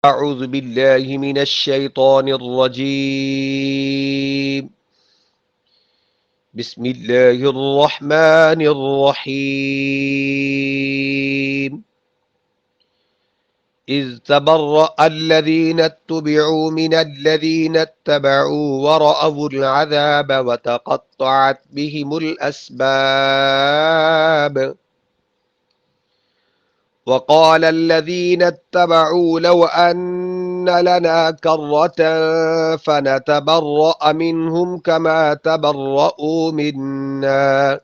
أعوذ بالله من الشيطان الرجيم بسم الله الرحمن الرحيم إذ تبرأ الذين اتبعوا من الذين اتبعوا ورأوا العذاب وتقطعت بهم الأسباب وقال الذين اتبعوا لو أن لنا كرة فنتبرأ منهم كما تبرأوا منا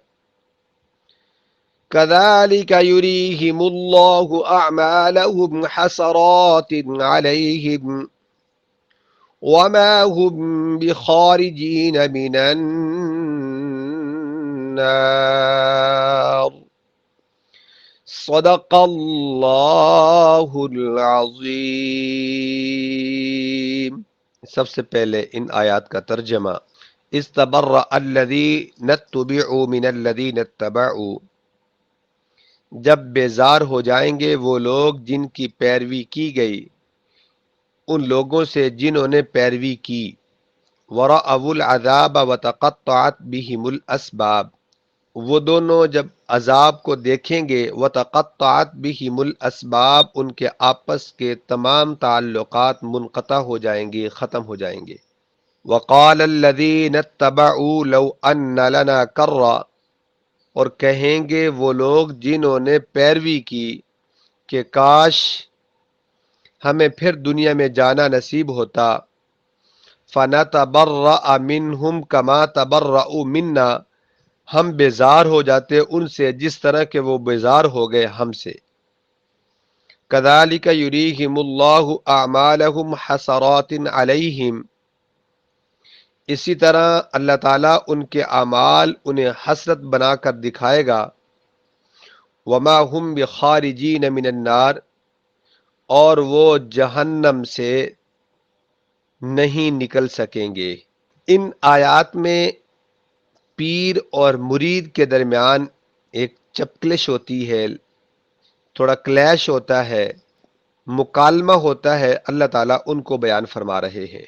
كذلك يريهم الله أعمالهم حسرات عليهم وما هم بخارجين من النار صدق اللہ العظیم۔ سب سے پہلے ان آیات کا ترجمہ، استبرأ الذین اتبعوا من الذین اتبعوا، جب بیزار ہو جائیں گے وہ لوگ جن کی پیروی کی گئی ان لوگوں سے جنہوں نے پیروی کی، ورأوا العذاب وتقطعت بهم الاسباب، وہ دونوں جب عذاب کو دیکھیں گے، وتقطعت بہم الاسباب، ان کے آپس کے تمام تعلقات منقطع ہو جائیں گے، ختم ہو جائیں گے۔ وقال الذین اتبعوا لو ان لنا کرہ، اور کہیں گے وہ لوگ جنہوں نے پیروی کی کہ کاش ہمیں پھر دنیا میں جانا نصیب ہوتا، فنتبرأ منہم کما تبرؤوا منا، ہم بیزار ہو جاتے ان سے جس طرح کہ وہ بیزار ہو گئے ہم سے۔ کذالک یریہم اللہ اعمالہم حسرات علیہم، اسی طرح اللہ تعالیٰ ان کے اعمال انہیں حسرت بنا کر دکھائے گا۔ وما ہم بخارجین من النار، اور وہ جہنم سے نہیں نکل سکیں گے۔ ان آیات میں پیر اور مرید کے درمیان ایک چپکلش ہوتی ہے، تھوڑا کلیش ہوتا ہے، مکالمہ ہوتا ہے، اللہ تعالیٰ ان کو بیان فرما رہے ہیں۔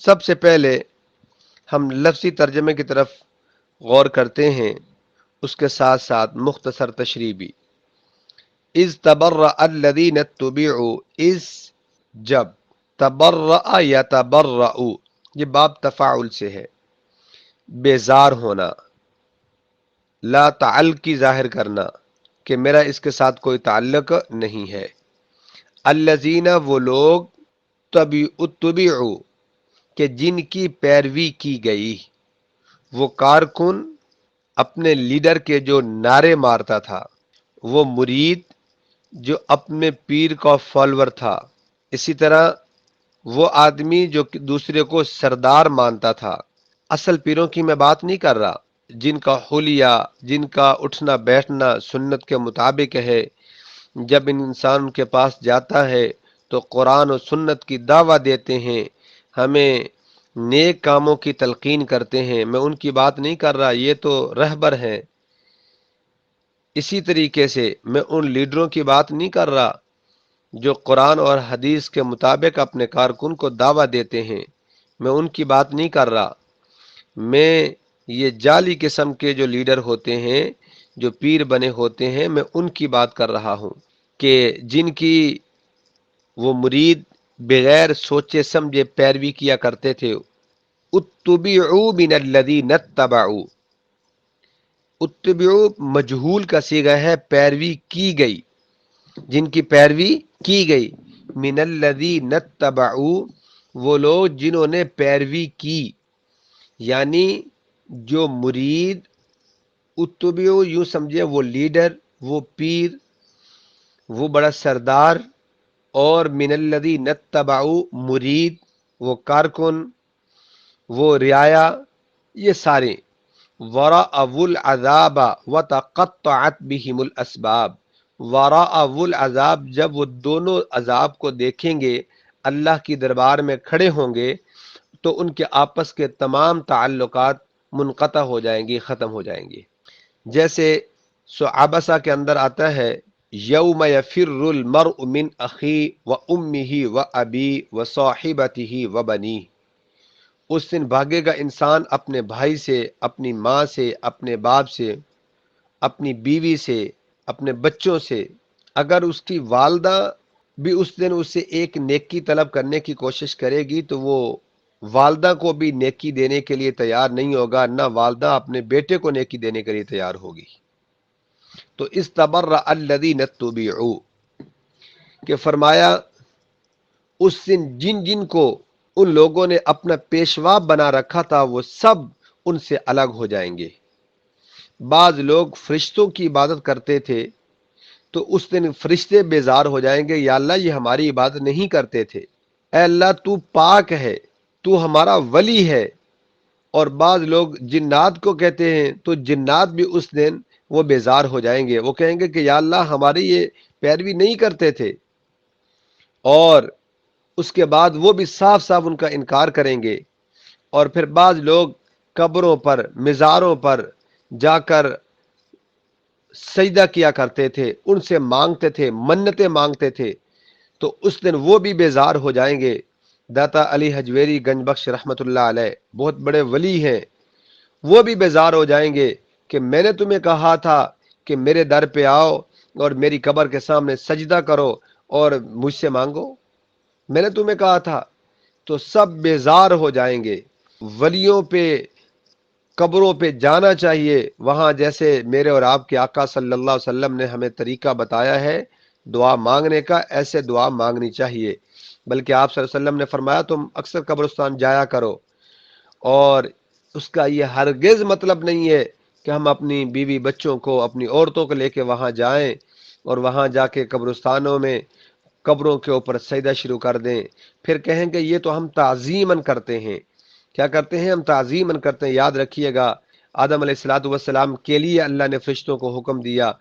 سب سے پہلے ہم لفظی ترجمے کی طرف غور کرتے ہیں، اس کے ساتھ ساتھ مختصر تشریح بھی۔ اذ تبرأ الذین اتبعوا، اذ جب، تبرأ یتبرأ، یہ باب تفاعل سے ہے، بیزار ہونا، لا تعلقی ظاہر کرنا کہ میرا اس کے ساتھ کوئی تعلق نہیں ہے۔ الذین، وہ لوگ، اتبعوا، کہ جن کی پیروی کی گئی، وہ کارکن اپنے لیڈر کے جو نعرے مارتا تھا، وہ مرید جو اپنے پیر کا فالور تھا، اسی طرح وہ آدمی جو دوسرے کو سردار مانتا تھا۔ اصل پیروں کی میں بات نہیں کر رہا، جن کا حلیہ، جن کا اٹھنا بیٹھنا سنت کے مطابق ہے، جب انسان کے پاس جاتا ہے تو قرآن و سنت کی دعویٰ دیتے ہیں، ہمیں نیک کاموں کی تلقین کرتے ہیں، میں ان کی بات نہیں کر رہا، یہ تو رہبر ہیں۔ اسی طریقے سے میں ان لیڈروں کی بات نہیں کر رہا جو قرآن اور حدیث کے مطابق اپنے کارکن کو دعویٰ دیتے ہیں، میں ان کی بات نہیں کر رہا، میں یہ جعلی قسم کے جو لیڈر ہوتے ہیں، جو پیر بنے ہوتے ہیں، میں ان کی بات کر رہا ہوں کہ جن کی وہ مرید بغیر سوچے سمجھے پیروی کیا کرتے تھے۔ اتبعوا من الذین اتبعوا، اتبعوا مجہول کا صیغہ ہے، پیروی کی گئی، جن کی پیروی کی گئی۔ من الذین اتبعوا، وہ لوگ جنہوں نے پیروی کی، یعنی جو مرید، اتبعوا یوں سمجھے وہ لیڈر، وہ پیر، وہ بڑا سردار، اور من الذین اتبعوا مرید، وہ کارکن، وہ رعایا، یہ سارے۔ ورأوا العذاب وتقطعت بهم الاسباب، ورأوا العذاب، جب وہ دونوں عذاب کو دیکھیں گے، اللہ کی دربار میں کھڑے ہوں گے، تو ان کے آپس کے تمام تعلقات منقطع ہو جائیں گے، ختم ہو جائیں گے۔ جیسے عبسہ کے اندر آتا ہے، یوم یفر المرء من اخی و امہ و ابی و صاحبتہ و بنی، اس دن بھاگے گا انسان اپنے بھائی سے، اپنی ماں سے، اپنے باپ سے، اپنی بیوی سے، اپنے بچوں سے۔ اگر اس کی والدہ بھی اس دن اس سے ایک نیکی طلب کرنے کی کوشش کرے گی تو وہ والدہ کو بھی نیکی دینے کے لیے تیار نہیں ہوگا، نہ والدہ اپنے بیٹے کو نیکی دینے کے لیے تیار ہوگی۔ تو استبرأ الذین اتبعوا، کہ فرمایا اس دن جن جن کو ان لوگوں نے اپنا پیشوا بنا رکھا تھا وہ سب ان سے الگ ہو جائیں گے۔ بعض لوگ فرشتوں کی عبادت کرتے تھے تو اس دن فرشتے بیزار ہو جائیں گے، یا اللہ یہ ہماری عبادت نہیں کرتے تھے، اے اللہ تو پاک ہے، تو ہمارا ولی ہے۔ اور بعض لوگ جنات کو کہتے ہیں تو جنات بھی اس دن وہ بیزار ہو جائیں گے، وہ کہیں گے کہ یا اللہ ہماری یہ پیروی نہیں کرتے تھے، اور اس کے بعد وہ بھی صاف صاف ان کا انکار کریں گے۔ اور پھر بعض لوگ قبروں پر، مزاروں پر جا کر سجدہ کیا کرتے تھے، ان سے مانگتے تھے، منتیں مانگتے تھے، تو اس دن وہ بھی بیزار ہو جائیں گے۔ داتا علی حجویری گنج بخش رحمۃ اللہ علیہ بہت بڑے ولی ہیں، وہ بھی بیزار ہو جائیں گے کہ میں نے تمہیں کہا تھا کہ میرے در پہ آؤ اور میری قبر کے سامنے سجدہ کرو اور مجھ سے مانگو، میں نے تمہیں کہا تھا۔ تو سب بیزار ہو جائیں گے۔ ولیوں پہ، قبروں پہ جانا چاہیے، وہاں جیسے میرے اور آپ کے آقا صلی اللہ علیہ وسلم نے ہمیں طریقہ بتایا ہے دعا مانگنے کا، ایسے دعا مانگنی چاہیے۔ بلکہ آپ صلی اللہ علیہ وسلم نے فرمایا تم اکثر قبرستان جایا کرو، اور اس کا یہ ہرگز مطلب نہیں ہے کہ ہم اپنی بیوی بچوں کو، اپنی عورتوں کو لے کے وہاں جائیں اور وہاں جا کے قبرستانوں میں قبروں کے اوپر سجدہ شروع کر دیں، پھر کہیں گے یہ تو ہم تعظیماً کرتے ہیں۔ کیا کرتے ہیں؟ ہم تعظیماً کرتے ہیں۔ یاد رکھیے گا آدم علیہ الصلوۃ والسلام کے لیے اللہ نے فرشتوں کو حکم دیا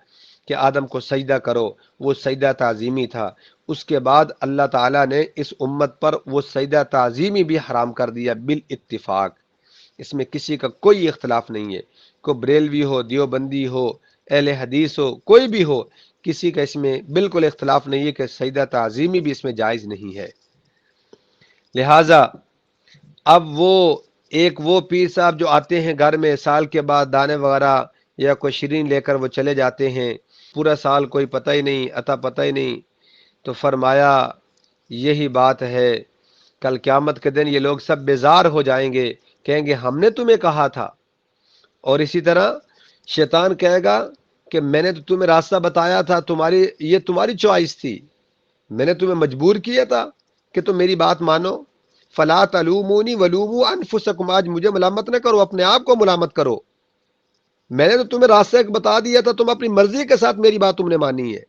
کہ آدم کو سجدہ کرو، وہ سجدہ تعظیمی تھا۔ اس کے بعد اللہ تعالیٰ نے اس امت پر وہ سجدہ تعظیمی بھی حرام کر دیا بالاتفاق، اس میں کسی کا کوئی اختلاف نہیں ہے، کوئی بریلوی ہو، دیوبندی ہو، اہل حدیث ہو، کوئی بھی ہو، کسی کا اس میں بالکل اختلاف نہیں ہے کہ سجدہ تعظیمی بھی اس میں جائز نہیں ہے۔ لہٰذا اب وہ پیر صاحب جو آتے ہیں گھر میں سال کے بعد دانے وغیرہ یا کوئی شیرین لے کر وہ چلے جاتے ہیں، پورا سال کوئی پتہ ہی نہیں، عطا پتہ ہی نہیں، تو فرمایا یہی بات ہے، کل قیامت کے دن یہ لوگ سب بیزار ہو جائیں گے، کہیں گے ہم نے تمہیں کہا تھا۔ اور اسی طرح شیطان کہے گا کہ میں نے تو تمہیں راستہ بتایا تھا، یہ تمہاری چوائس تھی، میں نے تمہیں مجبور کیا تھا کہ تم میری بات مانو۔ فلا تلومونی ولوموا انفسکم، آج مجھے ملامت نہ کرو، اپنے آپ کو ملامت کرو، میں نے تو تمہیں راستہ بتا دیا تھا، تم اپنی مرضی کے ساتھ میری بات تم نے مانی ہے۔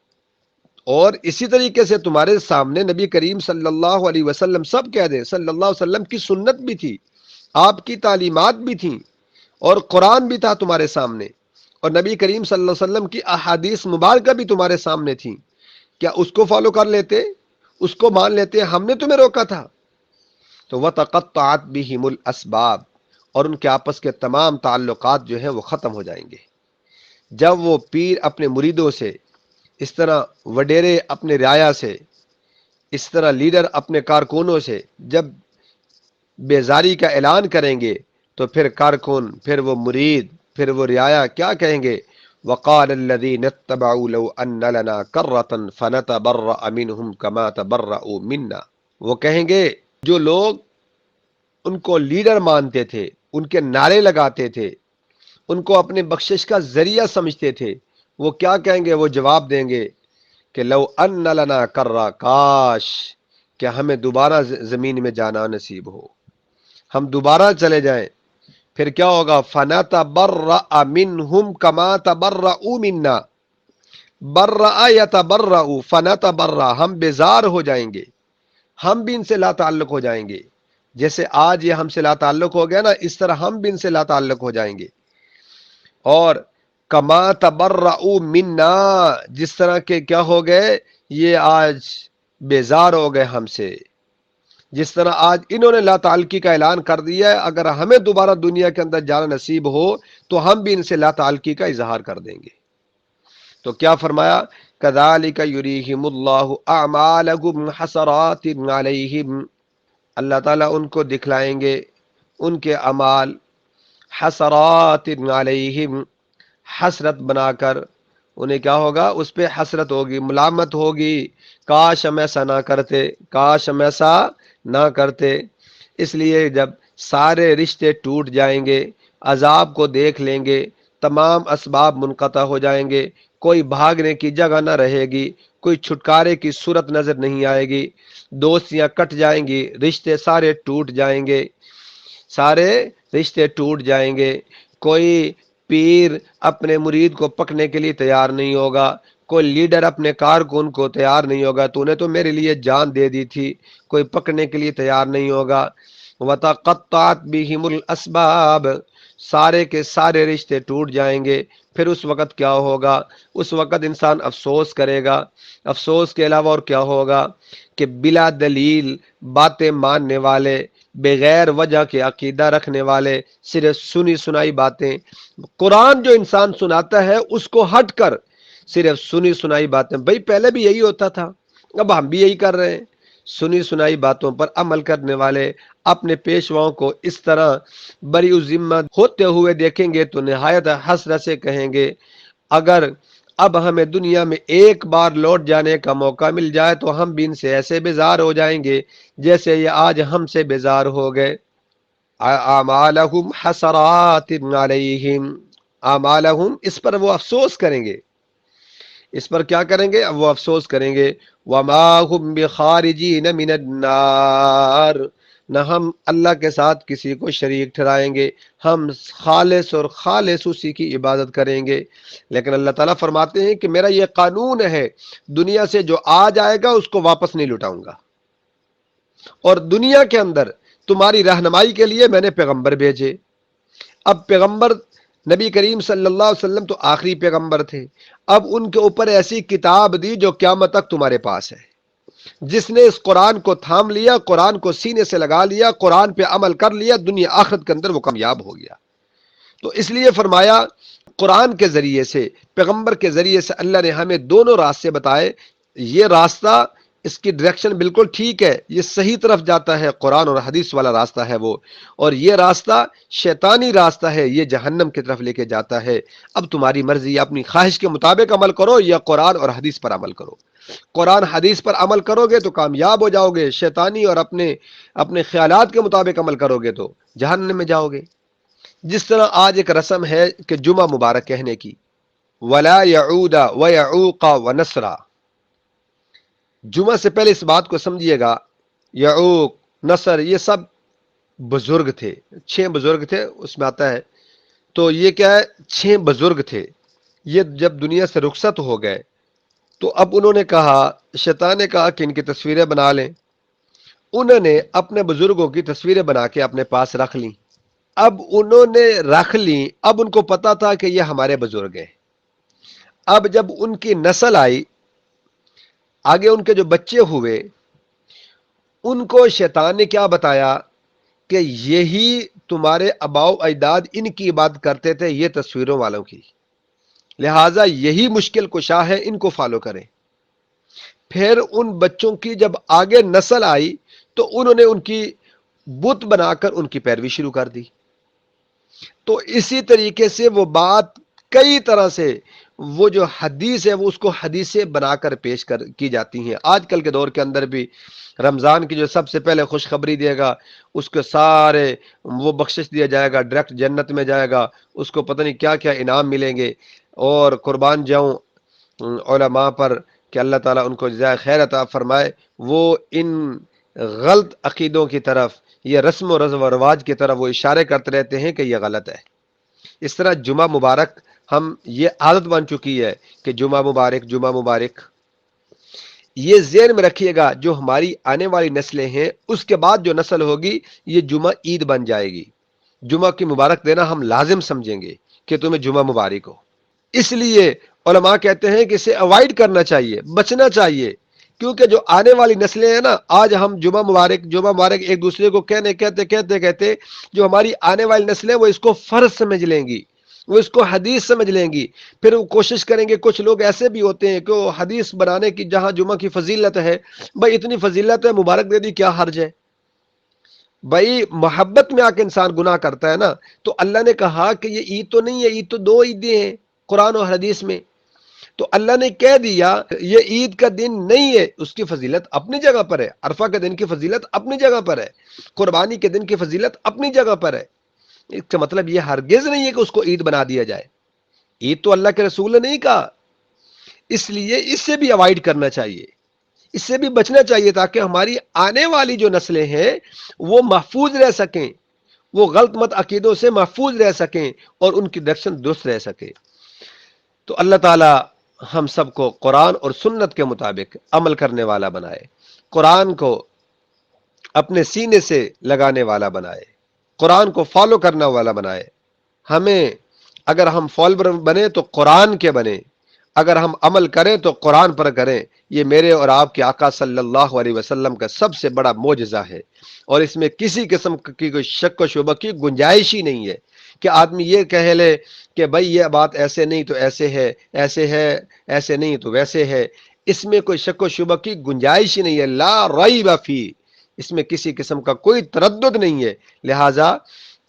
اور اسی طریقے سے تمہارے سامنے نبی کریم صلی اللہ علیہ وسلم، سب کہہ دیں صلی اللہ علیہ وسلم کی سنت بھی تھی، آپ کی تعلیمات بھی تھیں، اور قرآن بھی تھا تمہارے سامنے، اور نبی کریم صلی اللہ علیہ وسلم کی احادیث مبارکہ بھی تمہارے سامنے تھیں، کیا اس کو فالو کر لیتے، اس کو مان لیتے؟ ہم نے تمہیں روکا تھا۔ تو وَتَقَطَّعَتْ بِهِمُ الْأَسْبَابُ، اور ان کے آپس کے تمام تعلقات جو ہیں وہ ختم ہو جائیں گے۔ جب وہ پیر اپنے مریدوں سے، اس طرح وڈیرے اپنے رعایا سے، اس طرح لیڈر اپنے کارکنوں سے جب بیزاری کا اعلان کریں گے تو پھر کارکن، پھر وہ مرید، پھر وہ رعایا کیا کہیں گے؟ وقال الذين اتبعوا لو ان لنا كرة فنتبرأ منهم كما تبرؤوا منا، وہ کہیں گے جو لوگ ان کو لیڈر مانتے تھے، ان کے نعرے لگاتے تھے، ان کو اپنے بخشش کا ذریعہ سمجھتے تھے، وہ کیا کہیں گے؟ وہ جواب دیں گے کہ لو ان لنا کرا، کاش کہ ہمیں دوبارہ زمین میں جانا نصیب ہو، ہم دوبارہ چلے جائیں، پھر کیا ہوگا؟ فنتبرأ منہم کما تبرؤوا منا، برأ یتبرأ، فنتبرأ، ہم بیزار ہو جائیں گے، ہم بھی ان سے لا تعلق ہو جائیں گے، جیسے آج یہ ہم سے لا تعلق ہو گیا نا، اس طرح ہم بھی ان سے لا تعلق ہو جائیں گے۔ اور کما تبرؤوا منا، جس طرح کے کیا ہو گئے، یہ آج بیزار ہو گئے ہم سے، جس طرح آج انہوں نے لا تعلقی کا اعلان کر دیا ہے، اگر ہمیں دوبارہ دنیا کے اندر جانا نصیب ہو تو ہم بھی ان سے لا تعلقی کا اظہار کر دیں گے۔ تو کیا فرمایا؟ کذالک یریہم اللہ اعمالہم حسرات علیہم، اللہ تعالیٰ ان کو دکھلائیں گے ان کے اعمال حسرات علیہم، حسرت بنا کر، انہیں کیا ہوگا؟ اس پہ حسرت ہوگی، ملامت ہوگی، کاش ہم ایسا نہ کرتے، کاش ہم ایسا نہ کرتے۔ اس لیے جب سارے رشتے ٹوٹ جائیں گے، عذاب کو دیکھ لیں گے، تمام اسباب منقطع ہو جائیں گے، کوئی بھاگنے کی جگہ نہ رہے گی، کوئی چھٹکارے کی صورت نظر نہیں آئے گی، دوستیاں کٹ جائیں گی، رشتے سارے ٹوٹ جائیں گے، سارے رشتے ٹوٹ جائیں گے، کوئی پیر اپنے مرید کو پکنے کے لیے تیار نہیں ہوگا، کوئی لیڈر اپنے کارکن کو تیار نہیں ہوگا، تو نے تو میرے لیے جان دے دی تھی، کوئی پکنے کے لیے تیار نہیں ہوگا۔ وَتَقَطَّعَتْ بِهِمُ الْأَسْبَابُ، سارے کے سارے رشتے ٹوٹ جائیں گے۔ پھر اس وقت کیا ہوگا؟ اس وقت انسان افسوس کرے گا، افسوس کے علاوہ اور کیا ہوگا کہ بلا دلیل باتیں ماننے والے، بغیر وجہ کے عقیدہ رکھنے والے، صرف سنی سنائی باتیں، قرآن جو انسان سناتا ہے اس کو ہٹ کر صرف سنی سنائی باتیں، بھئی پہلے بھی یہی ہوتا تھا، اب ہم بھی یہی کر رہے ہیں، سنی سنائی باتوں پر عمل کرنے والے اپنے پیشواؤں کو اس طرح بری ذمہ ہوتے ہوئے دیکھیں گے تو نہایت حسرت سے کہیں گے اگر اب ہمیں دنیا میں ایک بار لوٹ جانے کا موقع مل جائے تو ہم بھی ان سے ایسے بیزار ہو جائیں گے جیسے یہ آج ہم سے بیزار ہو گئے۔ اعمالہم حسرات علیہم، اعمالہم، اس پر وہ افسوس کریں گے، اس پر کیا کریں گے؟ اب وہ افسوس کریں گے۔ وما ہم بخارجین من النار، نہ ہم اللہ کے ساتھ کسی کو شریک ٹھہرائیں گے، ہم خالص اور خالص اسی کی عبادت کریں گے۔ لیکن اللہ تعالیٰ فرماتے ہیں کہ میرا یہ قانون ہے، دنیا سے جو آ جائے گا اس کو واپس نہیں لوٹاؤں گا، اور دنیا کے اندر تمہاری رہنمائی کے لیے میں نے پیغمبر بھیجے۔ اب پیغمبر نبی کریم صلی اللہ علیہ وسلم تو آخری پیغمبر تھے، اب ان کے اوپر ایسی کتاب دی جو قیامت تک تمہارے پاس ہے۔ جس نے اس قرآن کو تھام لیا، قرآن کو سینے سے لگا لیا، قرآن پہ عمل کر لیا، دنیا آخرت کے اندر وہ کامیاب ہو گیا۔ تو اس لیے فرمایا قرآن کے ذریعے سے، پیغمبر کے ذریعے سے اللہ نے ہمیں دونوں راستے بتائے، یہ راستہ، اس کی ڈائریکشن بالکل ٹھیک ہے، یہ صحیح طرف جاتا ہے، قرآن اور حدیث والا راستہ ہے وہ، اور یہ راستہ شیطانی راستہ ہے، یہ جہنم کی طرف لے کے جاتا ہے۔ اب تمہاری مرضی، اپنی خواہش کے مطابق عمل کرو یا قرآن اور حدیث پر عمل کرو۔ قرآن حدیث پر عمل کرو گے تو کامیاب ہو جاؤ گے، شیطانی اور اپنے خیالات کے مطابق عمل کرو گے تو جہنم میں جاؤ گے۔ جس طرح آج ایک رسم ہے کہ جمعہ مبارک کہنے کی، ولا یعود ویعوق ونسرا، جمعہ سے پہلے اس بات کو سمجھیے گا، یعوق، نصر، یہ سب بزرگ تھے، 6 بزرگ تھے اس میں آتا ہے، تو یہ کیا ہے؟ 6 بزرگ تھے، یہ جب دنیا سے رخصت ہو گئے تو اب انہوں نے کہا، شیطان نے کہا کہ ان کی تصویریں بنا لیں، انہوں نے اپنے بزرگوں کی تصویریں بنا کے اپنے پاس رکھ لیں۔ اب انہوں نے رکھ لیں، اب ان کو پتا تھا کہ یہ ہمارے بزرگ ہیں۔ اب جب ان کی نسل آئی، آگے ان کے جو بچے ہوئے، ان کو شیطان نے کیا بتایا کہ یہی تمہارے آباؤ اجداد ان کی عبادت کرتے تھے، یہ تصویروں والوں کی، لہٰذا یہی مشکل کشا ہے، ان کو فالو کریں۔ پھر ان بچوں کی جب آگے نسل آئی تو انہوں نے ان کی بت بنا کر ان کی پیروی شروع کر دی۔ تو اسی طریقے سے وہ بات کئی طرح سے، وہ جو حدیث ہے وہ اس کو حدیثیں بنا کر پیش کی جاتی ہیں۔ آج کل کے دور کے اندر بھی رمضان کی جو سب سے پہلے خوشخبری دے گا، اس کے سارے وہ بخشش دیا جائے گا، ڈائریکٹ جنت میں جائے گا، اس کو پتہ نہیں کیا کیا انعام ملیں گے، اور قربان جاؤں علماء پر کہ اللہ تعالیٰ ان کو جزائے خیر عطا فرمائے، وہ ان غلط عقیدوں کی طرف، یہ رسم و رواج کی طرف وہ اشارے کرتے رہتے ہیں کہ یہ غلط ہے۔ اس طرح جمعہ مبارک، ہم یہ عادت بن چکی ہے کہ جمعہ مبارک، جمعہ مبارک، یہ ذہن میں رکھیے گا، جو ہماری آنے والی نسلیں ہیں اس کے بعد جو نسل ہوگی یہ جمعہ عید بن جائے گی، جمعہ کی مبارک دینا ہم لازم سمجھیں گے کہ تمہیں جمعہ مبارک ہو۔ اس لیے علماء کہتے ہیں کہ اسے اوائڈ کرنا چاہیے، بچنا چاہیے، کیونکہ جو آنے والی نسلیں ہیں نا، آج ہم جمعہ مبارک، جمعہ مبارک ایک دوسرے کو کہتے جو ہماری آنے والی نسلیں وہ اس کو فرض سمجھ لیں گی، وہ اس کو حدیث سمجھ لیں گی، پھر وہ کوشش کریں گے. کچھ لوگ ایسے بھی ہوتے ہیں کہ وہ حدیث بنانے کی، جہاں جمعہ کی فضیلت ہے، بھائی اتنی فضیلت ہے، مبارک دے دی، کیا حرج ہے؟ بھائی محبت میں آ کے انسان گناہ کرتا ہے نا. تو اللہ نے کہا کہ یہ عید تو نہیں ہے، عید تو دو عیدیں ہیں قرآن اور حدیث میں. تو اللہ نے کہہ دیا یہ عید کا دن نہیں ہے، اس کی فضیلت اپنی جگہ پر ہے. عرفہ کے دن کی فضیلت اپنی جگہ پر ہے، قربانی کے دن کی فضیلت اپنی جگہ پر ہے. اس کا مطلب یہ ہرگز نہیں ہے کہ اس کو عید بنا دیا جائے. عید تو اللہ کے رسول نے نہیں کہا. اس لیے اس سے بھی اوائڈ کرنا چاہیے، اس سے بھی بچنا چاہیے، تاکہ ہماری آنے والی جو نسلیں ہیں وہ محفوظ رہ سکیں، وہ غلط مت عقیدوں سے محفوظ رہ سکیں اور ان کی ڈائریکشن درست رہ سکے. تو اللہ تعالی ہم سب کو قرآن اور سنت کے مطابق عمل کرنے والا بنائے، قرآن کو اپنے سینے سے لگانے والا بنائے، قرآن کو فالو کرنے والا بنائے. ہمیں اگر ہم فالوور بنے تو قرآن کے بنے، اگر ہم عمل کریں تو قرآن پر کریں. یہ میرے اور آپ کے آقا صلی اللہ علیہ وسلم کا سب سے بڑا معجزہ ہے، اور اس میں کسی قسم کی کوئی شک و شبہ کی گنجائش ہی نہیں ہے کہ آدمی یہ کہہ لے کہ بھائی یہ بات ایسے نہیں تو ایسے ہے، ایسے ہے ایسے نہیں تو ویسے ہے. اس میں کوئی شک و شبہ کی گنجائش ہی نہیں ہے. لا ریب فی، اس میں کسی قسم کا کوئی تردد نہیں ہے. لہذا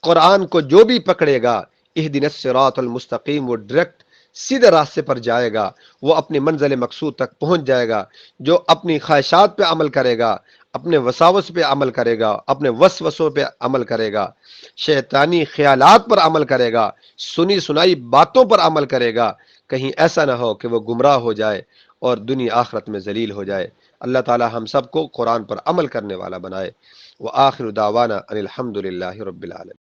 قرآن کو جو بھی پکڑے گا، اہدنا الصراط المستقیم، وہ ڈائریکٹ سیدھے راستے پر جائے گا، وہ اپنی منزل مقصود تک پہنچ جائے گا. جو اپنی خواہشات پہ عمل کرے گا، اپنے وساوس پہ عمل کرے گا، اپنے وسوسوں پہ عمل کرے گا، شیطانی خیالات پر عمل کرے گا، سنی سنائی باتوں پر عمل کرے گا، کہیں ایسا نہ ہو کہ وہ گمراہ ہو جائے اور دنیا آخرت میں ذلیل ہو جائے. اللہ تعالی ہم سب کو قرآن پر عمل کرنے والا بنائے. وآخر دعوانا ان الحمد للہ رب العالمین.